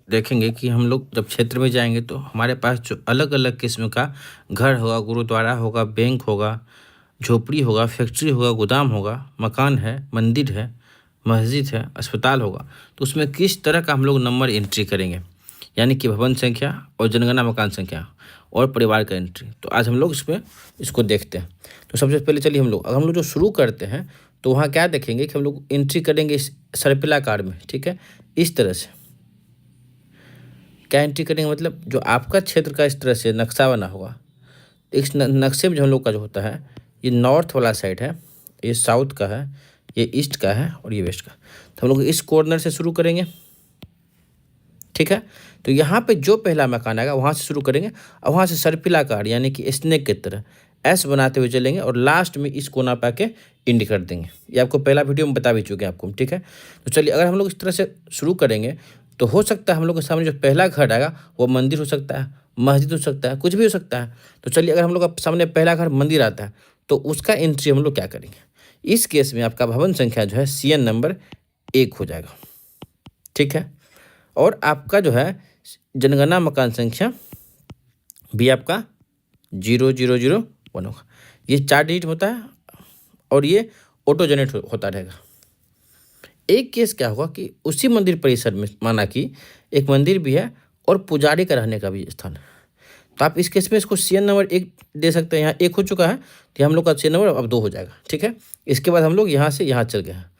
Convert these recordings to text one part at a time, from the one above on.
देखेंगे कि हम लोग जब क्षेत्र में जाएंगे तो हमारे पास जो अलग अलग किस्म का घर होगा, गुरुद्वारा होगा, बैंक होगा, झोपड़ी होगा, फैक्ट्री होगा, गोदाम होगा, मकान है, मंदिर है, मस्जिद है, अस्पताल होगा, तो उसमें किस तरह का हम लोग नंबर एंट्री करेंगे, यानी कि भवन संख्या और जनगणना मकान संख्या और परिवार का एंट्री। तो आज हम लोग इसको देखते हैं। तो सबसे पहले चलिए हम लोग जो शुरू करते हैं तो वहाँ क्या देखेंगे कि हम लोग एंट्री करेंगे इस सर्पिलाकार में, ठीक है, इस तरह से। क्या एंट्री करेंगे मतलब जो आपका क्षेत्र का इस तरह से नक्शा बना होगा, इस नक्शे में जो हम लोग का जो होता है, ये नॉर्थ वाला साइड है, ये साउथ का है, ये ईस्ट का है और ये वेस्ट का। तो हम लोग इस कॉर्नर से शुरू करेंगे, ठीक है। तो यहाँ पे जो पहला मकान आएगा वहाँ से शुरू करेंगे और वहाँ से सर्पिलाकार यानी कि स्नेक की तरह एस बनाते हुए चलेंगे और लास्ट में इस कोना पे आके इंड कर देंगे। ये आपको पहला वीडियो में बता भी चुके हैं आपको, ठीक है। तो चलिए अगर हम लोग इस तरह से शुरू करेंगे तो हो सकता है हम लोग के सामने जो पहला घर आएगा वो मंदिर हो सकता है, मस्जिद हो सकता है, कुछ भी हो सकता है। तो चलिए अगर हम लोग के सामने पहला घर मंदिर आता है तो उसका एंट्री हम लोग क्या करेंगे। इस केस में आपका भवन संख्या जो है CN नंबर 1 हो जाएगा, ठीक है। और आपका जो है जनगणना मकान संख्या भी आपका 0001 होगा। ये 4 डिजिट होता है और ये ऑटो जनरेट होता रहेगा। एक केस क्या होगा कि उसी मंदिर परिसर में माना कि एक मंदिर भी है और पुजारी का रहने का भी स्थान है, तो आप इस केस में इसको CN नंबर 1 दे सकते हैं। यहाँ 1 हो चुका है तो हम लोग का CN नंबर अब 2 हो जाएगा, ठीक है। इसके बाद हम लोग यहाँ से यहाँ चल गए हैं।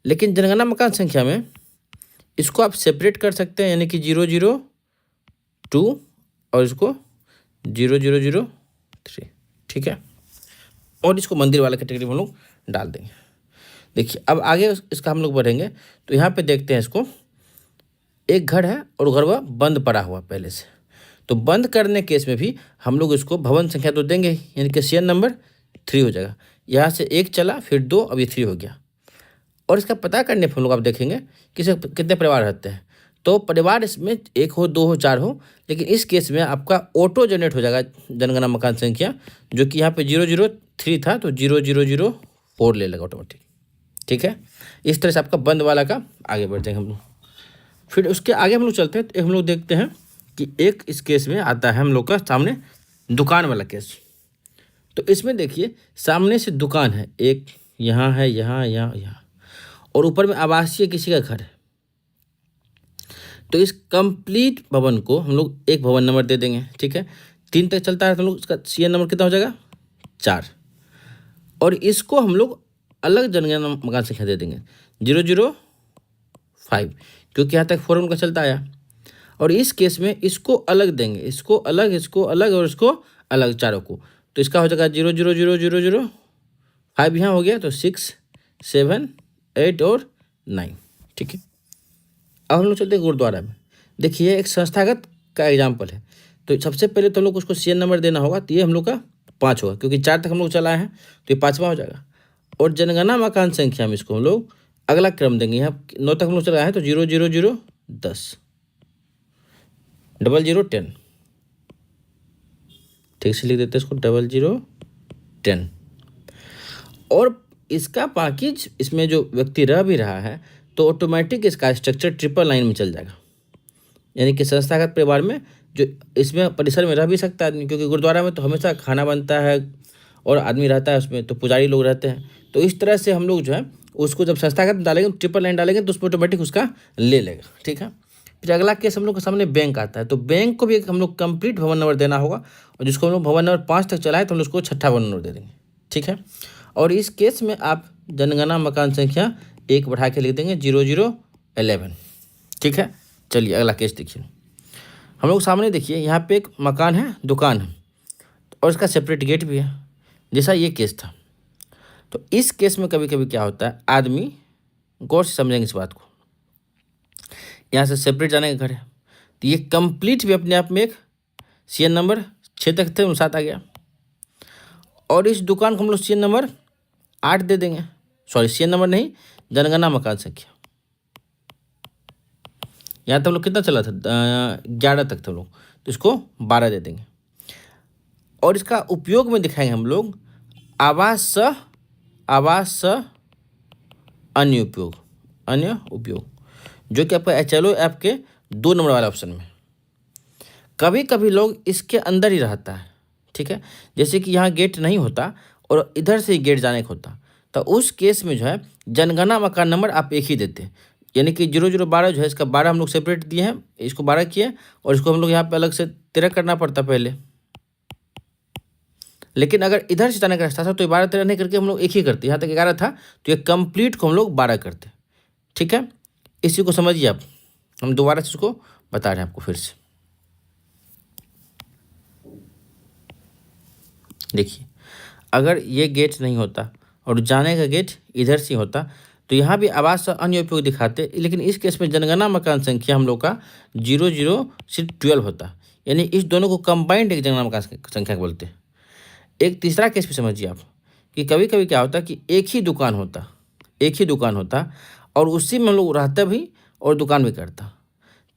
लेकिन जनगणना मकान संख्या में इसको आप सेपरेट कर सकते हैं, यानी कि 002 और इसको 0003, ठीक है। और इसको मंदिर वाला कैटेगरी में हम लोग डाल देंगे। देखिए अब आगे इसका हम लोग बढ़ेंगे तो यहाँ पे देखते हैं इसको, एक घर है और घर वह बंद पड़ा हुआ पहले से। तो बंद करने केस में भी हम लोग इसको भवन संख्या तो देंगे, यानी कि CN नंबर 3 हो जाएगा। यहाँ से 1 चला, फिर 2, अब ये 3 हो गया। और इसका पता करने पर हम लोग आप देखेंगे कितने परिवार रहते हैं। तो परिवार इसमें 1 हो, 2 हो, 4 हो, लेकिन इस केस में आपका ऑटो जनरेट हो जाएगा जनगणना मकान संख्या, जो कि यहाँ पे 003 था तो 0004 ले लेगा ऑटोमेटिक, ठीक है। इस तरह से आपका बंद वाला का आगे बढ़ते हैं हम लोग। फिर उसके आगे हम लोग चलते हैं तो हम लोग देखते हैं कि एक इस केस में आता है हम लोग का सामने दुकान वाला केस। तो इसमें देखिए सामने से दुकान है, एक यहाँ है, यहाँ और ऊपर में आवासीय किसी का घर है। तो इस कंप्लीट भवन को हम लोग एक भवन नंबर दे देंगे, ठीक है। 3 तक चलता है तो हम लोग इसका CN नंबर कितना हो जाएगा 4। और इसको हम लोग अलग जनगणना मकान संख्या दे देंगे 005, क्योंकि यहाँ तक 4 उनका चलता आया। और इस केस में इसको अलग देंगे, इसको अलग, इसको अलग और इसको अलग, चारों को। तो इसका हो जाएगा 00005 यहाँ हो गया, तो 6, 7, 8 और 9, ठीक है। अब हम लोग चलते हैं गुरुद्वारा में। देखिए एक संस्थागत का एग्जाम्पल है। तो सबसे पहले तो हम लोग उसको CN नंबर देना होगा, तो ये हम लोग का 5 होगा, क्योंकि 4 तक हम लोग चलाए हैं तो ये 5वां हो जाएगा। और जनगणना मकान संख्या में इसको हम लोग अगला क्रम देंगे। यहाँ 9 तक हम लोग चलाए हैं तो 00010, 0010, ठीक से लिख देते हैं इसको 0010। और इसका बाकी इसमें जो व्यक्ति रह भी रहा है तो ऑटोमेटिक इसका स्ट्रक्चर 999 में चल जाएगा, यानी कि संस्थागत परिवार में जो इसमें परिसर में रह भी सकता है आदमी, क्योंकि गुरुद्वारा में तो हमेशा खाना बनता है और आदमी रहता है उसमें, तो पुजारी लोग रहते हैं। तो इस तरह से हम लोग जो है उसको जब संस्थागत डालेंगे, 999 डालेंगे तो उसमें ऑटोमेटिक उसका ले लेगा, ठीक है। फिर अगला केस हम लोग के सामने बैंक आता है। तो बैंक को भी हम लोग कंप्लीट भवन नंबर देना होगा, और जिसको हम लोग भवन नंबर 5 तक चलाए तो हम लोग उसको 6ठा भवन नंबर दे देंगे, ठीक है। और इस केस में आप जनगणना मकान संख्या 1 बढ़ा के लिख देंगे 0011, ठीक है। चलिए अगला केस देखिए। हम लोग सामने देखिए यहाँ पे एक मकान है, दुकान है और इसका सेपरेट गेट भी है, जैसा ये केस था। तो इस केस में कभी कभी क्या होता है, आदमी गौर से समझेंगे इस बात को। यहाँ से सेपरेट जाने का घर है तो ये कंप्लीट भी अपने आप में एक CN नंबर 6 तक थे, 7 आ गया। और इस दुकान को हम लोग CN नंबर 8 दे देंगे, सॉरी CN नंबर नहीं, जनगणना मकान संख्या। यहाँ तक हम लोग कितना चला था, 11 तक थे हम लोग, तो इसको 12 दे देंगे। और इसका उपयोग में दिखाएंगे हम लोग आवास अन्य उपयोग, जो कि आपका HLO ऐप के 2 नंबर वाले ऑप्शन में। कभी कभी लोग इसके अंदर ही रहता है, ठीक है, जैसे कि यहाँ गेट नहीं होता और इधर से ही गेट जाने का होता, तो उस केस में जो है जनगणना मकान नंबर आप एक ही देते हैं, यानी कि 0012 जो है इसका 12 हम लोग सेपरेट दिए हैं, इसको 12 किए और इसको हम लोग यहाँ पे अलग से 13 करना पड़ता पहले। लेकिन अगर इधर से जाने का रास्ता था तो 12 13 नहीं करके हम लोग एक ही करते, यहाँ तक 11 था तो ये कंप्लीट को हम लोग 12 करते, ठीक है। इसी को समझिए आप, हम दोबारा से इसको बता रहे हैं आपको फिर से। देखिए, अगर ये गेट नहीं होता और जाने का गेट इधर से होता तो यहाँ भी आवास से अन्य उपयोग दिखाते, लेकिन इस केस में जनगणना मकान संख्या हम लोग का 00 से 12 होता, यानी इस दोनों को कंबाइंड एक जनगणना मकान संख्या बोलते हैं। एक तीसरा केस भी समझिए आप कि कभी कभी क्या होता कि एक ही दुकान होता और उसी में हम लोग रहता भी और दुकान भी करता,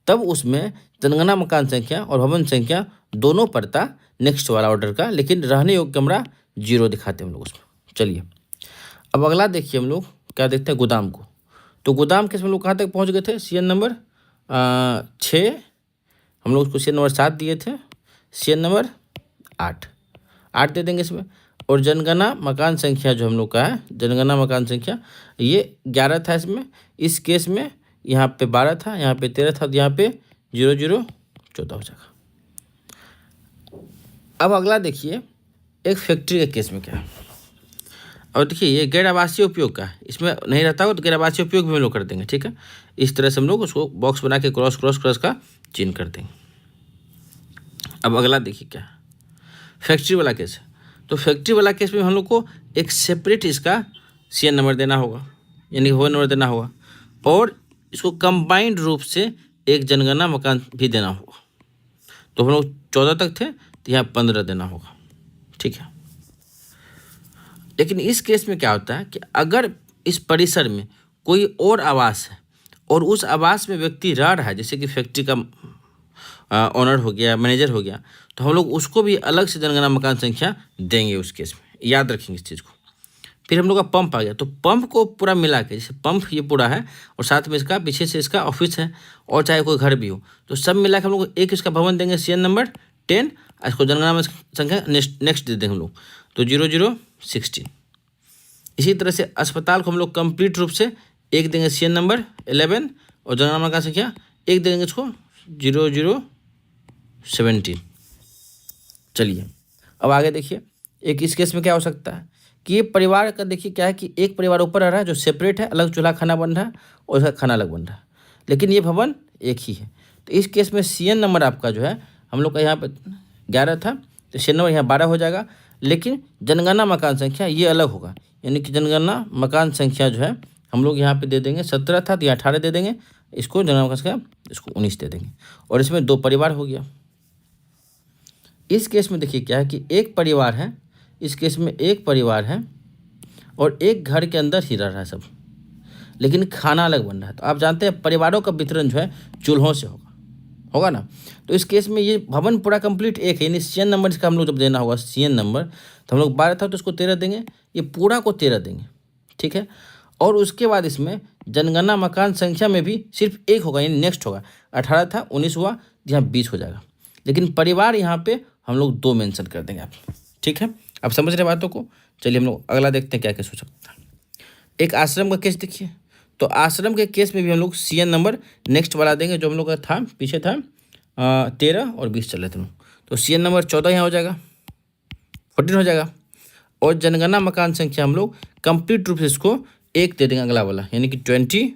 तब उसमें जनगणना मकान संख्या और भवन संख्या दोनों पड़ता नेक्स्ट वाला ऑर्डर का, लेकिन रहने योग्य कमरा 0 दिखाते हम लोग उसमें। चलिए अब अगला देखिए, हम लोग क्या देखते हैं, गोदाम को। तो गोदाम केस में हम लोग कहाँ तक पहुँच गए थे, सीएन नंबर 6, हम लोग उसको सीएन नंबर 7 दिए थे, सीएन नंबर 8 दे देंगे इसमें। और जनगणना मकान संख्या जो हम लोग का है, जनगणना मकान संख्या ये 11 था इसमें, इस केस में यहाँ पे 12 था, यहाँ पे 13 था, तो यहाँ पे 00 14 हो जाएगा। अब अगला देखिए, एक फैक्ट्री के केस में क्या है। और देखिए ये गैर आवासीय उपयोग का है, इसमें नहीं रहता हो तो गैर आवासीय उपयोग भी हम लोग कर देंगे, ठीक है। इस तरह से हम लोग उसको बॉक्स बना के क्रॉस का चिन्ह कर देंगे। अब अगला देखिए क्या है, फैक्ट्री वाला केस है। तो फैक्ट्री वाला केस में हम लोग को एक सेपरेट इसका सीएन नंबर देना होगा, यानी वो नंबर देना होगा, और इसको कंबाइंड रूप से एक जनगणना मकान भी देना होगा। तो हम लोग 14 तक थे तो यहाँ 15 देना होगा, ठीक है। लेकिन इस केस में क्या होता है कि अगर इस परिसर में कोई और आवास है और उस आवास में व्यक्ति रह रहा है, जैसे कि फैक्ट्री का ऑनर हो गया, मैनेजर हो गया, तो हम लोग उसको भी अलग से जनगणना मकान संख्या देंगे उस केस में, याद रखेंगे इस चीज़ को। फिर हम लोग का पंप आ गया, तो पंप को पूरा मिला के, जैसे पंप ये पूरा है और साथ में इसका पीछे से इसका ऑफिस है और चाहे कोई घर भी हो, तो सब मिला के हम लोग एक इसका भवन देंगे सीएन नंबर 10, इसको जनगणना संख्या नेक्स्ट दे देंगे हम लोग, तो 0016। इसी तरह से अस्पताल को हम लोग कंप्लीट रूप से एक देंगे सीएन नंबर 11 और जनगणना मकान संख्या एक देंगे इसको 0017। चलिए अब आगे देखिए, एक इस केस में क्या हो सकता है कि ये परिवार का देखिए क्या है कि एक परिवार ऊपर रह रहा है जो सेपरेट है, अलग चूल्हा खाना बन रहा है और उसका खाना अलग बन रहा है, लेकिन ये भवन एक ही है। तो इस केस में सीएन नंबर आपका जो है हम लोग का यहाँ पर 11 था, तो सीएन नंबर यहाँ 12 हो जाएगा, लेकिन जनगणना मकान संख्या ये अलग होगा, यानी कि जनगणना मकान संख्या जो है हम लोग यहाँ पे दे देंगे 17 था तो यहाँ 18 दे देंगे, इसको जनगणना मकान संख्या इसको 19 दे देंगे, और इसमें 2 परिवार हो गया। इस केस में देखिए क्या है कि एक परिवार है, इस केस में एक परिवार है और एक घर के अंदर ही रह रहा है सब, लेकिन खाना अलग बन रहा है। तो आप जानते हैं परिवारों का वितरण जो है चूल्हों से होगा ना। तो इस केस में ये भवन पूरा कंप्लीट एक है, यानी सीएन नंबर इसका हम लोग जब देना होगा सीएन नंबर, तो हम लोग 12 था तो इसको 13 देंगे, ये पूरा को 13 देंगे, ठीक है। और उसके बाद इसमें जनगणना मकान संख्या में भी सिर्फ एक होगा, यानी नेक्स्ट होगा, 18 था 19 हुआ, यहाँ 20 हो जाएगा, लेकिन परिवार यहाँ पे हम लोग 2 मेंशन कर देंगे आप, ठीक है। अब समझ रहे बातों को। चलिए हम लोग अगला देखते हैं क्या केस हो सकता है। एक आश्रम का केस देखिए, तो आश्रम के केस में भी हम लोग सीएन नंबर नेक्स्ट वाला देंगे, जो हम लोग का था पीछे था 13 और 20 चल रहे थे, तो सीएन नंबर 14 यहाँ हो जाएगा, 14 हो जाएगा। और जनगणना मकान संख्या हम लोग कंप्लीट रूप से इसको एक दे देंगे अगला वाला, यानी कि 21।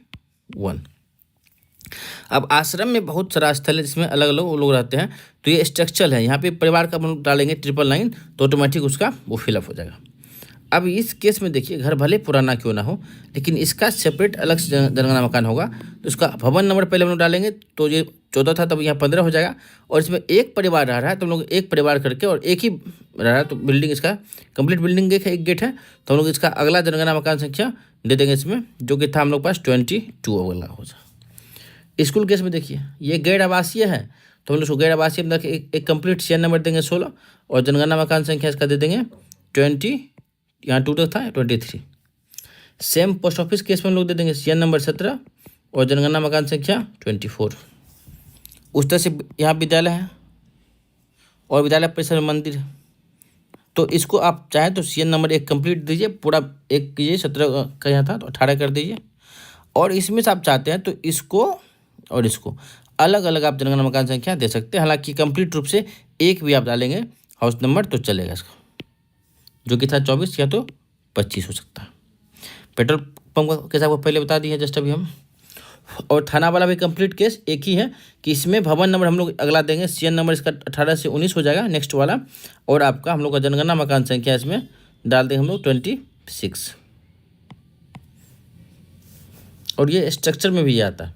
अब आश्रम में बहुत सारा स्थल है जिसमें अलग अलग वो लोग रहते हैं, तो ये स्ट्रक्चर है, यहाँ पे परिवार का हम लोग डालेंगे 999 तो ऑटोमेटिक उसका वो फिलअप हो जाएगा। अब इस केस में देखिए घर भले पुराना क्यों ना हो, लेकिन इसका सेपरेट अलग से जनगणना मकान होगा, तो इसका भवन नंबर पहले हम लोग डालेंगे, तो ये 14 था तब यहाँ 15 हो जाएगा, और इसमें एक परिवार रह रहा है तो हम लोग एक परिवार करके और एक ही रह रहा है, तो बिल्डिंग इसका कंप्लीट बिल्डिंग एक गेट है, तो हम लोग इसका अगला जनगणना मकान संख्या दे देंगे इसमें, जो कि था हम लोग पास 22 अगला हो जाए। स्कूल केस में देखिए ये गैर आवासीय है, तो हम लोग गैर आवासीय में एक कंप्लीट सीएन नंबर देंगे 16 और जनगणना मकान संख्या इसका दे देंगे 20, यहाँ 2 तक था 23। सेम पोस्ट ऑफिस केस में हम लोग दे देंगे सीएन नंबर 17 और जनगणना मकान संख्या 24। उस तरह से यहाँ विद्यालय है और विद्यालय परिसर में मंदिर है। तो इसको आप चाहें तो सीएन नंबर 1 कंप्लीट दीजिए, पूरा 1 कीजिए, 17 का यहाँ था तो 18 कर दीजिए। और इसमें से आप चाहते हैं तो इसको और इसको अलग अलग आप जनगणना मकान संख्या दे सकते हैं। हालांकि कंप्लीट रूप से एक भी आप डालेंगे हाउस नंबर तो चलेगा इसका, जो कि था 24 या तो 25 हो सकता है। पेट्रोल पंप का केस आपको पहले बता दिया जस्ट अभी हम। और थाना वाला भी कंप्लीट केस एक ही है कि इसमें भवन नंबर हम लोग अगला देंगे, सीएन नंबर इसका 18 से 19 हो जाएगा नेक्स्ट वाला। और आपका हम लोग का जनगणना मकान संख्या इसमें डाल देंगे हम लोग 26। और ये स्ट्रक्चर में भी आता है,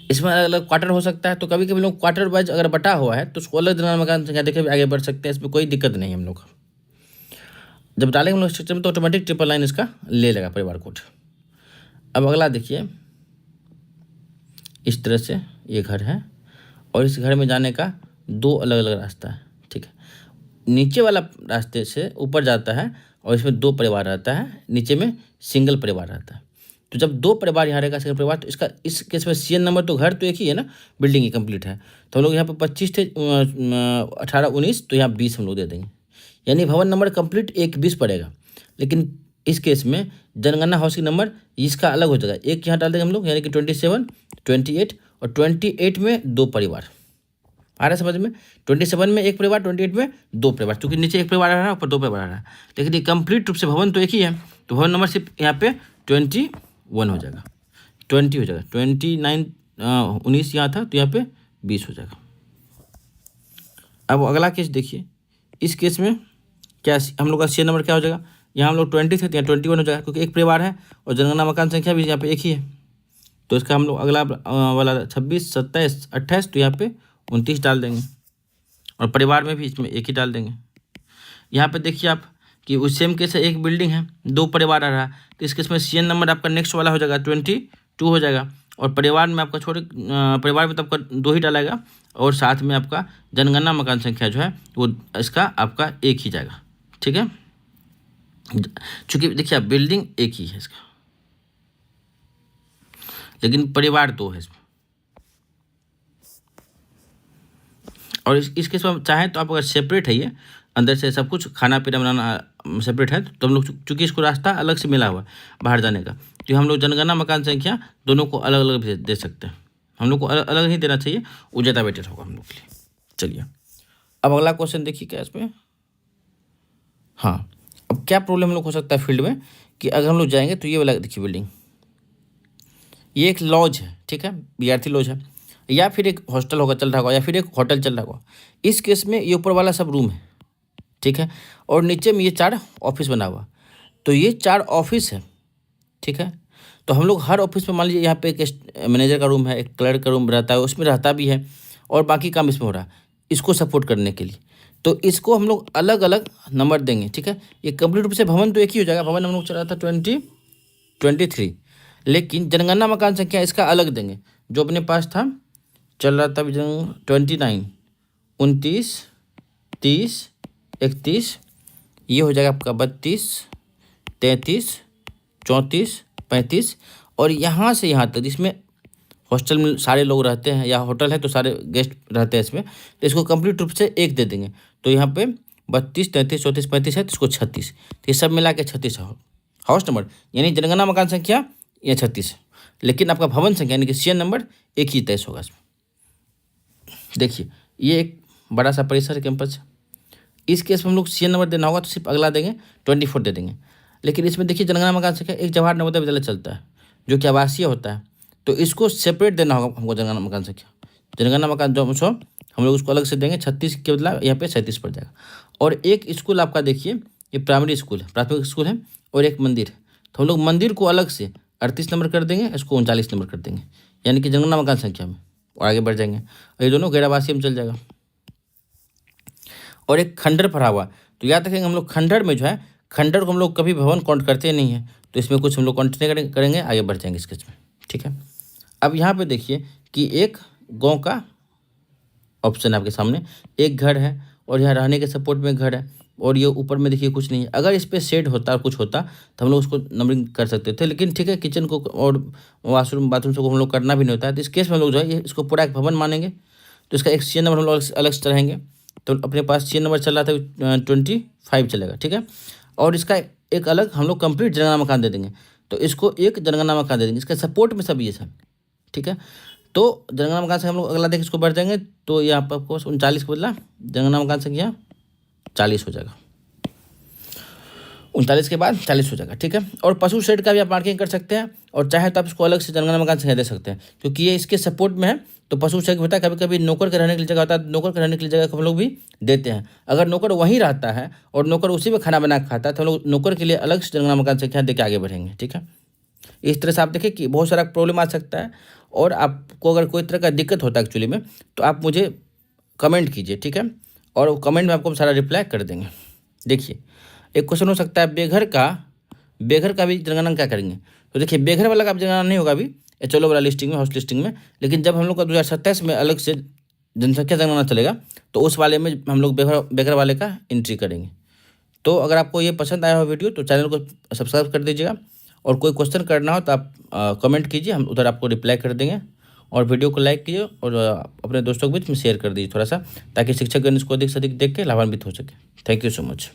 इसमें अलग अलग क्वार्टर हो सकता है। तो कभी कभी लोग क्वार्टर वाइज अगर बटा हुआ है तो उसको अलग जनगणना मकान संख्या देखे आगे बढ़ सकते हैं, इसमें कोई दिक्कत नहीं है हम लोग। जब डालेंगे हम लोग स्ट्रक्चर में तो ऑटोमेटिक ट्रिपल लाइन इसका ले लेगा परिवार कोड। अब अगला देखिए, इस तरह से ये घर है और इस घर में जाने का 2 अलग अलग रास्ता है, ठीक है। नीचे वाला रास्ते से ऊपर जाता है और इसमें 2 परिवार रहता है, नीचे में सिंगल परिवार रहता है। तो जब 2 परिवार यहाँ रहेगा सिंगल परिवार, तो इसका इस केस में सीएन नंबर तो घर तो एक ही है ना, बिल्डिंग ही कंप्लीट है। तो हम लोग यहाँ पे 25 थे, 18 19, तो यहाँ 20 हम लोग दे देंगे, यानी भवन नंबर कंप्लीट 1 20 पड़ेगा। लेकिन इस केस में जनगणना हाउसिंग नंबर इसका अलग हो जाएगा, एक यहाँ डाल देंगे हम लोग, यानी कि 27 28 और 28 में 2 परिवार आ रहा है समझ में। 27 में 1 परिवार, 28 में 2 परिवार, क्योंकि नीचे 1 परिवार आ रहा है ऊपर 2 परिवार आ रहा है। लेकिन ये कंप्लीट रूप से भवन तो एक ही है, तो भवन नंबर सिर्फ यहाँ पे 21 हो जाएगा, 20 हो जाएगा, 29 19 यहाँ था तो यहाँ पे 20 हो जाएगा। अब अगला केस देखिए, इस केस में क्या हम लोग का सीएन नंबर क्या हो जाएगा, यहाँ हम लोग 20 थे तो यहाँ 21 हो जाएगा, क्योंकि 1 परिवार है और जनगणना मकान संख्या भी यहाँ पे एक ही है। तो इसका हम लोग अगला वाला 26 27 28, तो यहाँ पे 29 डाल देंगे और परिवार में भी इसमें 1 ही डाल देंगे। यहाँ पे देखिए आप कि उस सेम केस है, एक बिल्डिंग है 2 परिवार आ रहा है, तो इस केस में सीएन नंबर आपका नेक्स्ट वाला हो जाएगा 22 हो जाएगा। और परिवार में आपका छोटे परिवार में तो आपका 2 ही डालेगा और साथ में आपका जनगणना मकान संख्या जो है वो इसका आपका 1 ही जाएगा, ठीक है। चूँकि देखिए बिल्डिंग एक ही है इसका, लेकिन परिवार 2 है इसमें। और इस केस में चाहें तो आप अगर सेपरेट है, ये अंदर से सब कुछ खाना पीना बनाना सेपरेट है, तो हम लोग चूँकि इसको रास्ता अलग से मिला हुआ है बाहर जाने का, तो हम लोग जनगणना मकान संख्या दोनों को अलग अलग दे सकते हैं। हम लोग को अलग अलग ही देना चाहिए, वो ज़्यादा बेटर होगा हम लोग के लिए। चलिए अब अगला क्वेश्चन देखिए क्या इसमें। हाँ, अब क्या प्रॉब्लम हम लोग हो सकता है फील्ड में कि अगर हम लोग जाएंगे तो ये वाला देखिए बिल्डिंग, ये एक लॉज है, ठीक है, विद्यार्थी लॉज है, या फिर एक हॉस्टल होगा चल रहा होगा, या फिर एक होटल चल रहा होगा। इस केस में ये ऊपर वाला सब रूम है, ठीक है, और नीचे में ये 4 ऑफिस बना हुआ, तो ये 4 ऑफिस है, ठीक है। तो हम लोग हर ऑफिस में मान लीजिए यहाँ पे एक मैनेजर का रूम है, एक क्लर्क का रूम रहता है, उसमें रहता भी है और बाकी काम इसमें हो रहा है इसको सपोर्ट करने के लिए। तो इसको हम लोग अलग अलग नंबर देंगे, ठीक है। ये कंप्लीट रूप से भवन तो एक ही हो जाएगा, भवन हम लोग चल रहा था 23, लेकिन जनगणना मकान संख्या इसका अलग देंगे। जो अपने पास था चल रहा था 29 29 30 31, ये हो जाएगा आपका 32 33 34 35। और यहाँ से यहाँ तक जिसमें हॉस्टल में सारे लोग रहते हैं या होटल है तो सारे गेस्ट रहते हैं इसमें, तो इसको कंप्लीट रूप से 1 दे देंगे। तो यहाँ पे 32 33 34 35 है, तो इसको 36, तो ये सब मिला के 36 हाउस नंबर, यानी जनगणना मकान संख्या ये 36 है, लेकिन आपका भवन संख्या यानी कि सीएन नंबर 1 ही 23 होगा इसमें। देखिए ये एक बड़ा सा परिसर कैंपस है, इस केस में हम लोग सीएन नंबर देना होगा तो सिर्फ अगला देंगे 24 दे देंगे। लेकिन इसमें देखिए जनगणना मकान संख्या एक जवाहर नवोदय विद्यालय चलता है जो कि आवासीय होता है, तो इसको सेपरेट देना होगा हमको जनगणना मकान संख्या। जनगणना मकान जो हम लोग उसको अलग से देंगे, 36 के बदला यहाँ पे 37 पड़ जाएगा। और एक स्कूल आपका देखिए ये प्राइमरी स्कूल है, प्राथमिक स्कूल है, और एक मंदिर है, तो हम लोग मंदिर को अलग से 38 नंबर कर देंगे, इसको 39 नंबर कर देंगे, यानी कि जनगणना मकान संख्या में, और आगे बढ़ जाएंगे। और ये दोनों गैर आवासीय में चल जाएगा। और एक खंडर भरा हुआ, तो याद रखेंगे हम लोग खंडर में जो है, खंडर को हम लोग कभी भवन काउंट करते नहीं हैं, तो इसमें कुछ हम लोग कंटिन्यू करेंगे, आगे बढ़ जाएंगे इसके में, ठीक है। अब यहाँ पे देखिए कि एक गांव का ऑप्शन आपके सामने, एक घर है और यहाँ रहने के सपोर्ट में घर है, और ये ऊपर में देखिए कुछ नहीं है। अगर इस पे शेड होता कुछ होता तो हम लोग उसको नंबरिंग कर सकते थे, लेकिन ठीक है, किचन को और बाथरूम को हम लोग करना भी नहीं होता है। तो इस केस में हम लोग जो है ये इसको पूरा एक भवन मानेंगे, तो इसका एक सीएन नंबर हम लोग अलग से रहेंगे। तो अपने पास सीएन नंबर चल रहा था 25 चलेगा, ठीक है। और इसका एक अलग हम लोग कंप्लीट जनगणना मकान दे देंगे, तो इसको एक जनगणना मकान दे देंगे, इसका सपोर्ट में सब ये सब, ठीक है। तो जनगणना मकान से हम लोग अगला देख इसको बढ़ जाएंगे, तो यहाँ पर आपको 39 को बदला, जनगणना मकान संख्या 40 हो जाएगा, 39 के बाद 40 हो जाएगा, ठीक है। और पशु शेड का भी आप मार्किंग कर सकते हैं, और चाहे तो आप इसको अलग से जनगणना मकान संख्या दे सकते हैं, क्योंकि ये इसके सपोर्ट में है। तो पशु शेड होता है, कभी कभी नौकर के रहने के लिए जगह होता है, नौकर के रहने के लिए जगह हम लोग भी देते हैं। अगर नौकर वहीं रहता है और नौकर उसी में खाना बना के खाता है, तो हम लोग नौकर के लिए अलग से जनगणना मकान संख्या दे के आगे बढ़ेंगे, ठीक है। इस तरह से आप देखें कि बहुत सारा प्रॉब्लम आ सकता है, और आपको अगर कोई तरह का दिक्कत होता है एक्चुअली में, तो आप मुझे कमेंट कीजिए, ठीक है। और कमेंट में आपको सारा रिप्लाई कर देंगे। देखिए, एक क्वेश्चन हो सकता है, बेघर का भी जनगणना क्या करेंगे। तो देखिए, बेघर वाला का जनगणना नहीं होगा अभी चलो वाला लिस्टिंग में, हाउस लिस्टिंग में, लेकिन जब हम लोग का 2027 में अलग से जनसंख्या जनगणना चलेगा, तो उस वाले में हम लोग बेघर वाले का एंट्री करेंगे। तो अगर आपको ये पसंद आया हो वीडियो, तो चैनल को सब्सक्राइब कर दीजिएगा, और कोई क्वेश्चन करना हो तो आप कमेंट कीजिए, हम उधर आपको रिप्लाई कर देंगे। और वीडियो को लाइक कीजिए, और अपने दोस्तों के बीच में शेयर कर दीजिए थोड़ा सा, ताकि शिक्षकगण इसको अधिक से अधिक देख के लाभान्वित हो सके। Thank you so much.